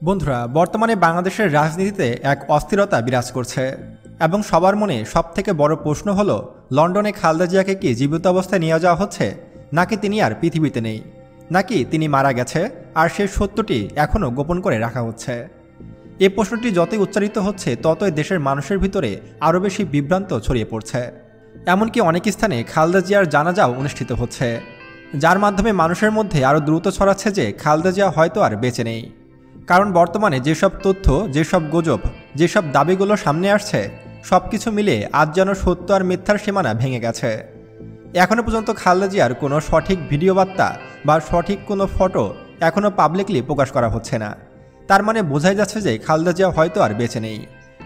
বন্ধুরা, বর্তমানে বাংলাদেশের রাজনীতিতে এক অস্থিরতা বিরাজ করছে এবং সবার মনে সবথেকে বড় প্রশ্ন হলো লন্ডনে খালেদা জিয়াকে কি জীবিত অবস্থায় নিয়ে যাওয়া হচ্ছে, নাকি তিনি আর পৃথিবীতে নেই, নাকি তিনি মারা গেছে আর সেই সত্যটি এখনও গোপন করে রাখা হচ্ছে। এই প্রশ্নটি যতই উচ্চারিত হচ্ছে ততই দেশের মানুষের ভিতরে আরও বেশি বিভ্রান্ত ছড়িয়ে পড়ছে। এমনকি অনেক স্থানে খালেদা জিয়ার জানাজাও অনুষ্ঠিত হচ্ছে, যার মাধ্যমে মানুষের মধ্যে আরও দ্রুত ছড়াচ্ছে যে খালেদা জিয়া হয়তো আর বেঁচে নেই। কারণ বর্তমানে যেসব তথ্য, যেসব গুজব, যেসব দাবিগুলো সামনে আসছে সব কিছু মিলে আজ যেন সত্য আর মিথ্যার সীমানা ভেঙে গেছে। এখনও পর্যন্ত খালেদা জিয়ার কোনো সঠিক ভিডিও বার্তা বা সঠিক কোনো ফটো এখনও পাবলিকলি প্রকাশ করা হচ্ছে না। তার মানে বোঝাই যাচ্ছে যে খালেদা জিয়া হয়তো আর বেঁচে নেই।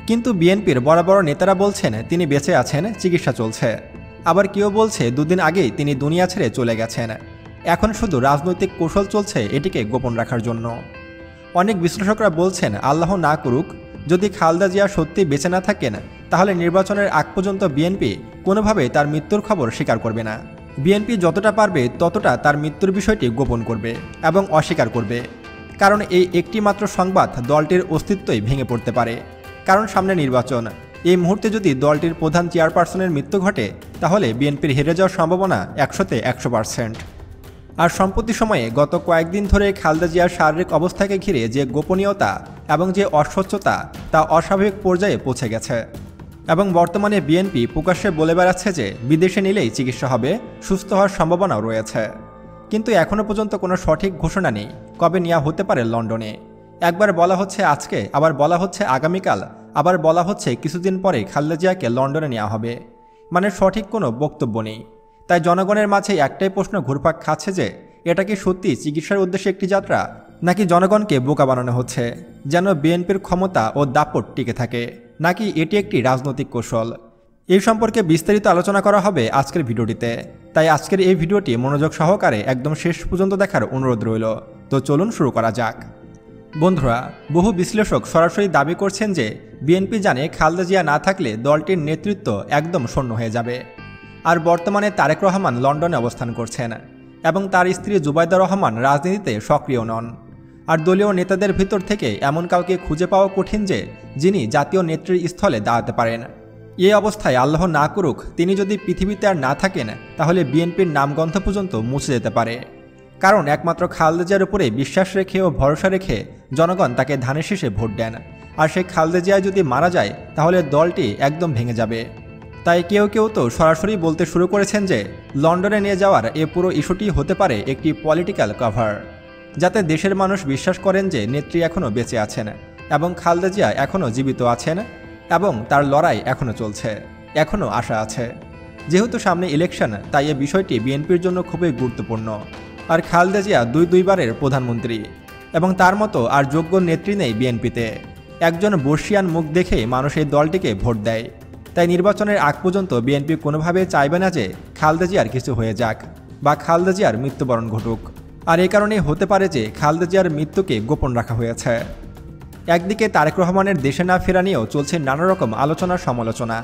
কিন্তু বিএনপির বড় বড় নেতারা বলছেন তিনি বেঁচে আছেন, চিকিৎসা চলছে। আবার কেউ বলছে দুদিন আগেই তিনি দুনিয়া ছেড়ে চলে গেছেন, এখন শুধু রাজনৈতিক কৌশল চলছে এটিকে গোপন রাখার জন্য। অনেক বিশ্লেষকরা বলছেন আল্লাহ না করুক, যদি খালেদা জিয়া সত্যি বেঁচে না থাকেন তাহলে নির্বাচনের আগ পর্যন্ত বিএনপি কোনোভাবেই তার মৃত্যুর খবর স্বীকার করবে না। বিএনপি যতটা পারবে ততটা তার মৃত্যুর বিষয়টি গোপন করবে এবং অস্বীকার করবে, কারণ এই একটি মাত্র সংবাদ দলটির অস্তিত্বই ভেঙে পড়তে পারে। কারণ সামনে নির্বাচন, এই মুহূর্তে যদি দলটির প্রধান চেয়ারপারসনের মৃত্যু ঘটে তাহলে বিএনপির হেরে যাওয়ার সম্ভাবনা 100-তে 100%। আর সম্প্রতি সময়ে গত কয়েকদিন ধরে খালেদা জিয়ার শারীরিক অবস্থাকে ঘিরে যে গোপনীয়তা এবং যে অস্বচ্ছতা তা অস্বাভাবিক পর্যায়ে পৌঁছে গেছে এবং বর্তমানে বিএনপি প্রকাশ্যে বলে বেড়াচ্ছে যে বিদেশে নিলেই চিকিৎসা হবে, সুস্থ হওয়ার সম্ভাবনাও রয়েছে। কিন্তু এখনও পর্যন্ত কোনো সঠিক ঘোষণা নেই কবে নেওয়া হতে পারে লন্ডনে। একবার বলা হচ্ছে আজকে, আবার বলা হচ্ছে আগামীকাল, আবার বলা হচ্ছে কিছুদিন পরে খালেদা জিয়াকে লন্ডনে নেওয়া হবে। মানে সঠিক কোনো বক্তব্য নেই। তাই জনগণের মাঝে একটাই প্রশ্ন ঘুরপাক খাচ্ছে যে এটা কি সত্যি চিকিৎসার উদ্দেশ্যে একটি যাত্রা, নাকি জনগণকে বোকা বানানো হচ্ছে যেন বিএনপির ক্ষমতা ও দাপট টিকে থাকে, নাকি এটি একটি রাজনৈতিক কৌশল। এই সম্পর্কে বিস্তারিত আলোচনা করা হবে আজকের ভিডিওটিতে। তাই আজকের এই ভিডিওটি মনোযোগ সহকারে একদম শেষ পর্যন্ত দেখার অনুরোধ রইল। তো চলুন শুরু করা যাক। বন্ধুরা, বহু বিশ্লেষক সরাসরি দাবি করছেন যে বিএনপি জানে খালেদা জিয়া না থাকলে দলটির নেতৃত্ব একদম শূন্য হয়ে যাবে। আর বর্তমানে তারেক রহমান লন্ডনে অবস্থান করছেন এবং তার স্ত্রী জুবাইদা রহমান রাজনীতিতে সক্রিয় নন। আর দলীয় নেতাদের ভিতর থেকে এমন কাউকে খুঁজে পাওয়া কঠিন যে যিনি জাতীয় নেত্রীর স্থলে দাঁড়াতে পারেন। এই অবস্থায় আল্লাহ না করুক তিনি যদি পৃথিবীতে আর না থাকেন তাহলে বিএনপির নামগন্ধ পর্যন্ত মুছে যেতে পারে। কারণ একমাত্র খালেদা জিয়ার উপরে বিশ্বাস রেখে ও ভরসা রেখে জনগণ তাকে ধানের শীষে ভোট দেন। আর সেই খালেদা জিয়া যদি মারা যায় তাহলে দলটি একদম ভেঙে যাবে। তাই কেউ কেউ তো সরাসরি বলতে শুরু করেছেন যে লন্ডনে নিয়ে যাওয়ার এ পুরো ইস্যুটি হতে পারে একটি পলিটিক্যাল কভার, যাতে দেশের মানুষ বিশ্বাস করেন যে নেত্রী এখনও বেঁচে আছেন এবং খালেদা জিয়া এখনও জীবিত আছেন এবং তার লড়াই এখনও চলছে, এখনও আশা আছে। যেহেতু সামনে ইলেকশন, তাই এ বিষয়টি বিএনপির জন্য খুবই গুরুত্বপূর্ণ। আর খালেদা জিয়া দুইবারের প্রধানমন্ত্রী এবং তার মতো আর যোগ্য নেত্রী নেই বিএনপিতে। একজন বর্ষিয়ান মুখ দেখেই মানুষ এই দলটিকে ভোট দেয়। তাই নির্বাচনের আগ পর্যন্ত বিএনপি কোনোভাবে চাইবে না যে খালেদা জিয়ার কিছু হয়ে যাক বা খালেদা জিয়ার মৃত্যুবরণ ঘটুক। আর এ কারণেই হতে পারে যে খালেদা জিয়ার মৃত্যুকে গোপন রাখা হয়েছে। একদিকে তারেক রহমানের দেশে না ফেরা নিয়েও চলছে নানা রকম আলোচনা সমালোচনা।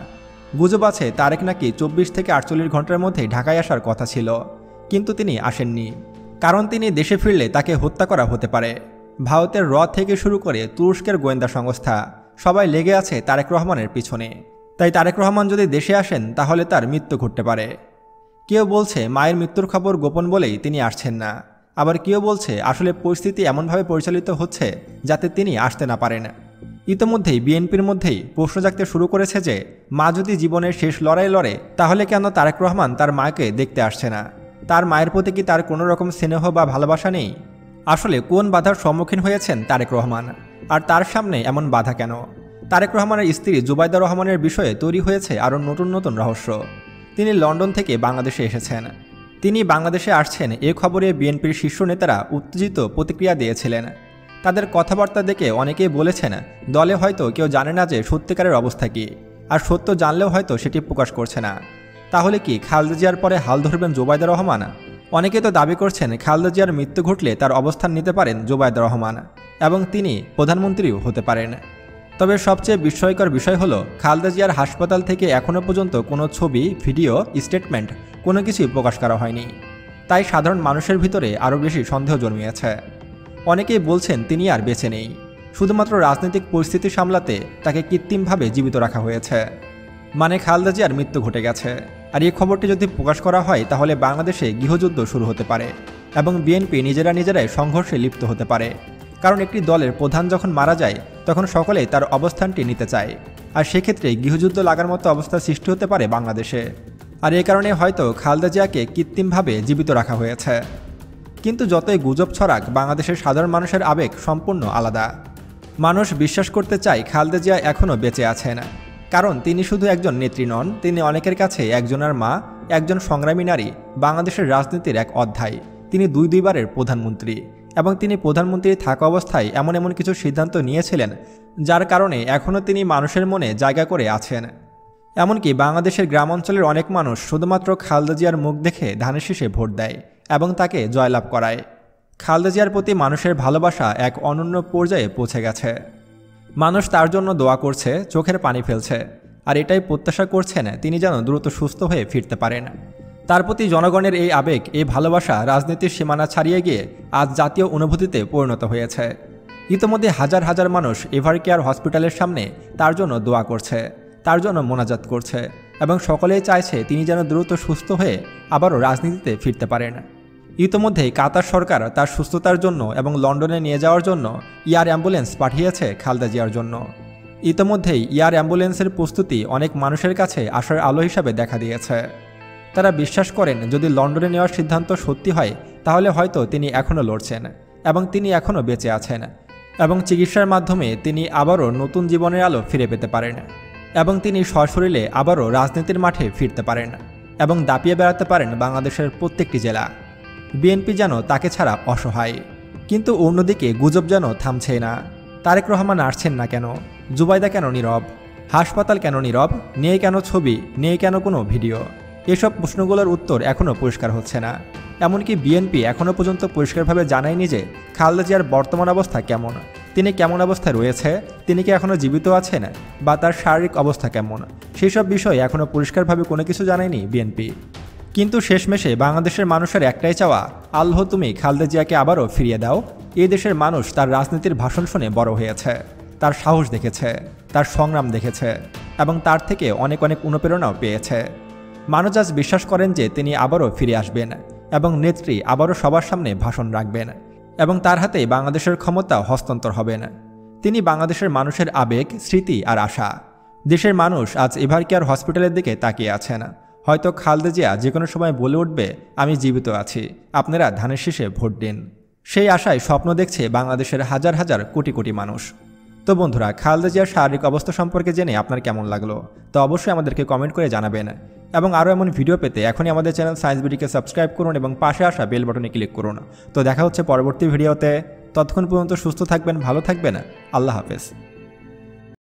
গুজব আছে তারেক নাকি 24 থেকে 48 ঘন্টার মধ্যেই ঢাকায় আসার কথা ছিল, কিন্তু তিনি আসেননি। কারণ তিনি দেশে ফিরলে তাকে হত্যা করা হতে পারে। ভারতের র থেকে শুরু করে তুরস্কের গোয়েন্দা সংস্থা সবাই লেগে আছে তারেক রহমানের পিছনে। তাই তারেক রহমান যদি দেশে আসেন তাহলে তার মৃত্যু ঘটতে পারে। কেউ বলছে মায়ের মৃত্যুর খবর গোপন বলেই তিনি আসছেন না, আবার কেউ বলছে আসলে পরিস্থিতি এমনভাবে পরিচালিত হচ্ছে যাতে তিনি আসতে না পারেন। ইতোমধ্যেই বিএনপির মধ্যেই প্রশ্ন জাগতে শুরু করেছে যে মা যদি জীবনের শেষ লড়াই লড়ে তাহলে কেন তারেক রহমান তার মাকে দেখতে আসছে না? তার মায়ের প্রতি কি তার কোনো রকম স্নেহ বা ভালোবাসা নেই? আসলে কোন বাধার সম্মুখীন হয়েছেন তারেক রহমান, আর তার সামনে এমন বাধা কেন? তারেক রহমানের স্ত্রী জুবাইদা রহমানের বিষয়ে তৈরি হয়েছে আরও নতুন নতুন রহস্য। তিনি লন্ডন থেকে বাংলাদেশে এসেছেন। তিনি বাংলাদেশে আসছেন এ খবরে বিএনপির শীর্ষ নেতারা উত্তেজিত প্রতিক্রিয়া দিয়েছিলেন। তাদের কথাবার্তা দেখে অনেকেই বলেছেন দলে হয়তো কেউ জানে না যে সত্যিকারের অবস্থা কী, আর সত্য জানলেও হয়তো সেটি প্রকাশ করছে না। তাহলে কি খালেদা জিয়ার পরে হাল ধরবেন জুবাইদা রহমান? অনেকে তো দাবি করছেন খালেদা জিয়ার মৃত্যু ঘটলে তার অবস্থান নিতে পারেন জুবাইদা রহমান এবং তিনি প্রধানমন্ত্রীও হতে পারেন। তবে সবচেয়ে বিস্ময়কর বিষয় হলো খালেদা জিয়ার হাসপাতাল থেকে এখনও পর্যন্ত কোনো ছবি, ভিডিও, স্টেটমেন্ট কোনো কিছুই প্রকাশ করা হয়নি। তাই সাধারণ মানুষের ভিতরে আরও বেশি সন্দেহ জন্মিয়েছে। অনেকেই বলছেন তিনি আর বেঁচে নেই। শুধুমাত্র রাজনৈতিক পরিস্থিতি সামলাতে তাকে কৃত্রিমভাবে জীবিত রাখা হয়েছে। মানে খালেদা জিয়ার মৃত্যু ঘটে গেছে। আর এই খবরটি যদি প্রকাশ করা হয় তাহলে বাংলাদেশে গৃহযুদ্ধ শুরু হতে পারে এবং বিএনপি নিজেরাই সংঘর্ষে লিপ্ত হতে পারে। কারণ একটি দলের প্রধান যখন মারা যায় তখন সকলেই তার অবস্থানটি নিতে চায়, আর সেক্ষেত্রে গৃহযুদ্ধ লাগার মতো অবস্থার সৃষ্টি হতে পারে বাংলাদেশে। আর এই কারণে হয়তো খালেদা জিয়াকে কৃত্রিমভাবে জীবিত রাখা হয়েছে। কিন্তু যতই গুজব ছড়াক, বাংলাদেশের সাধারণ মানুষের আবেগ সম্পূর্ণ আলাদা। মানুষ বিশ্বাস করতে চায় খালেদা জিয়া এখনও বেঁচে আছেন, কারণ তিনি শুধু একজন নেত্রী নন, তিনি অনেকের কাছে একজনের মা, একজন সংগ্রামী নারী, বাংলাদেশের রাজনীতির এক অধ্যায়। তিনি দুইবারের প্রধানমন্ত্রী এবং তিনি প্রধানমন্ত্রী থাকা অবস্থায় এমন কিছু সিদ্ধান্ত নিয়েছিলেন যার কারণে এখনও তিনি মানুষের মনে জায়গা করে আছেন। এমনকি বাংলাদেশের গ্রাম অঞ্চলের অনেক মানুষ শুধুমাত্র খালেদা জিয়ার মুখ দেখে ধানের শীষে ভোট দেয় এবং তাকে জয়লাভ করায়। খালেদা জিয়ার প্রতি মানুষের ভালোবাসা এক অনন্য পর্যায়ে পৌঁছে গেছে। মানুষ তার জন্য দোয়া করছে, চোখের পানি ফেলছে, আর এটাই প্রত্যাশা করছেন তিনি যেন দ্রুত সুস্থ হয়ে ফিরতে পারেন। তার প্রতি জনগণের এই আবেগ, এই ভালোবাসা রাজনীতির সীমানা ছাড়িয়ে গিয়ে আজ জাতীয় অনুভূতিতে পরিণত হয়েছে। ইতোমধ্যে হাজার হাজার মানুষ এভারকেয়ার হসপিটালের সামনে তার জন্য দোয়া করছে, তার জন্য মোনাজাত করছে এবং সকলেই চাইছে তিনি যেন দ্রুত সুস্থ হয়ে আবারও রাজনীতিতে ফিরতে পারেন। ইতোমধ্যেই কাতার সরকার তার সুস্থতার জন্য এবং লন্ডনে নিয়ে যাওয়ার জন্য এয়ার অ্যাম্বুলেন্স পাঠিয়েছে খালেদা জিয়ার জন্য। ইতোমধ্যেই এয়ার অ্যাম্বুলেন্সের প্রস্তুতি অনেক মানুষের কাছে আশার আলো হিসাবে দেখা দিয়েছে। তারা বিশ্বাস করেন যদি লন্ডনে নেওয়ার সিদ্ধান্ত সত্যি হয় তাহলে হয়তো তিনি এখনও লড়ছেন এবং তিনি এখনও বেঁচে আছেন এবং চিকিৎসার মাধ্যমে তিনি আবারও নতুন জীবনের আলো ফিরে পেতে পারেন এবং তিনি সশরীরে আবারও রাজনীতির মাঠে ফিরতে পারেন এবং দাপিয়ে বেড়াতে পারেন বাংলাদেশের প্রত্যেকটি জেলা। বিএনপি যেন তাকে ছাড়া অসহায়, কিন্তু অন্যদিকে গুজব যেন থামছে না। তারেক রহমান আসছেন না কেন? জুবাইদা কেন নীরব? হাসপাতাল কেন নীরব? নেই কেন ছবি? নেই কেন কোনো ভিডিও? এসব প্রশ্নগুলোর উত্তর এখনও পরিষ্কার হচ্ছে না। এমনকি বিএনপি এখনও পর্যন্ত পরিষ্কারভাবে জানায়নি যে খালেদা জিয়ার বর্তমান অবস্থা কেমন, তিনি কেমন অবস্থায় রয়েছে, তিনি কি এখনও জীবিত আছেন বা তার শারীরিক অবস্থা কেমন, সেসব বিষয়ে এখনও পরিষ্কারভাবে কোনো কিছু জানায়নি বিএনপি। কিন্তু শেষমেশে বাংলাদেশের মানুষের একটাই চাওয়া, আল্লাহ তুমি খালেদা জিয়াকে আবারও ফিরিয়ে দাও। এই দেশের মানুষ তার রাজনীতির ভাষণ শুনে বড় হয়েছে, তার সাহস দেখেছে, তার সংগ্রাম দেখেছে এবং তার থেকে অনেক অনুপ্রেরণাও পেয়েছে। মানুষ আজ বিশ্বাস করেন যে তিনি আবারও ফিরে আসবেন এবং নেত্রী আবারও সবার সামনে ভাষণ রাখবেন এবং তার হাতেই বাংলাদেশের ক্ষমতা হস্তান্তর হবেন। তিনি বাংলাদেশের মানুষের আবেগ, স্মৃতি আর আশা। দেশের মানুষ আজ এভারকেয়ার হসপিটালের দিকে তাকিয়ে আছেন। হয়তো খালেদা জিয়া যে কোনো সময় বলে উঠবে, আমি জীবিত আছি, আপনারা ধানের শীষে ভোট দিন। সেই আশায় স্বপ্ন দেখছে বাংলাদেশের হাজার হাজার কোটি মানুষ। তো বন্ধুরা, খালেদা জিয়ার শারীরিক অবস্থা সম্পর্কে জেনে আপনার কেমন লাগলো তো অবশ্যই আমাদেরকে কমেন্ট করে জানাবেন এবং আরও এমন ভিডিও পেতে এখনই আমাদের চ্যানেল সায়েন্স বিডিকে সাবস্ক্রাইব করুন এবং পাশে আসা বেল বাটনে ক্লিক করুন। তো দেখা হচ্ছে পরবর্তী ভিডিওতে। ততক্ষণ পর্যন্ত সুস্থ থাকবেন, ভালো থাকবেন। আল্লাহ হাফেজ।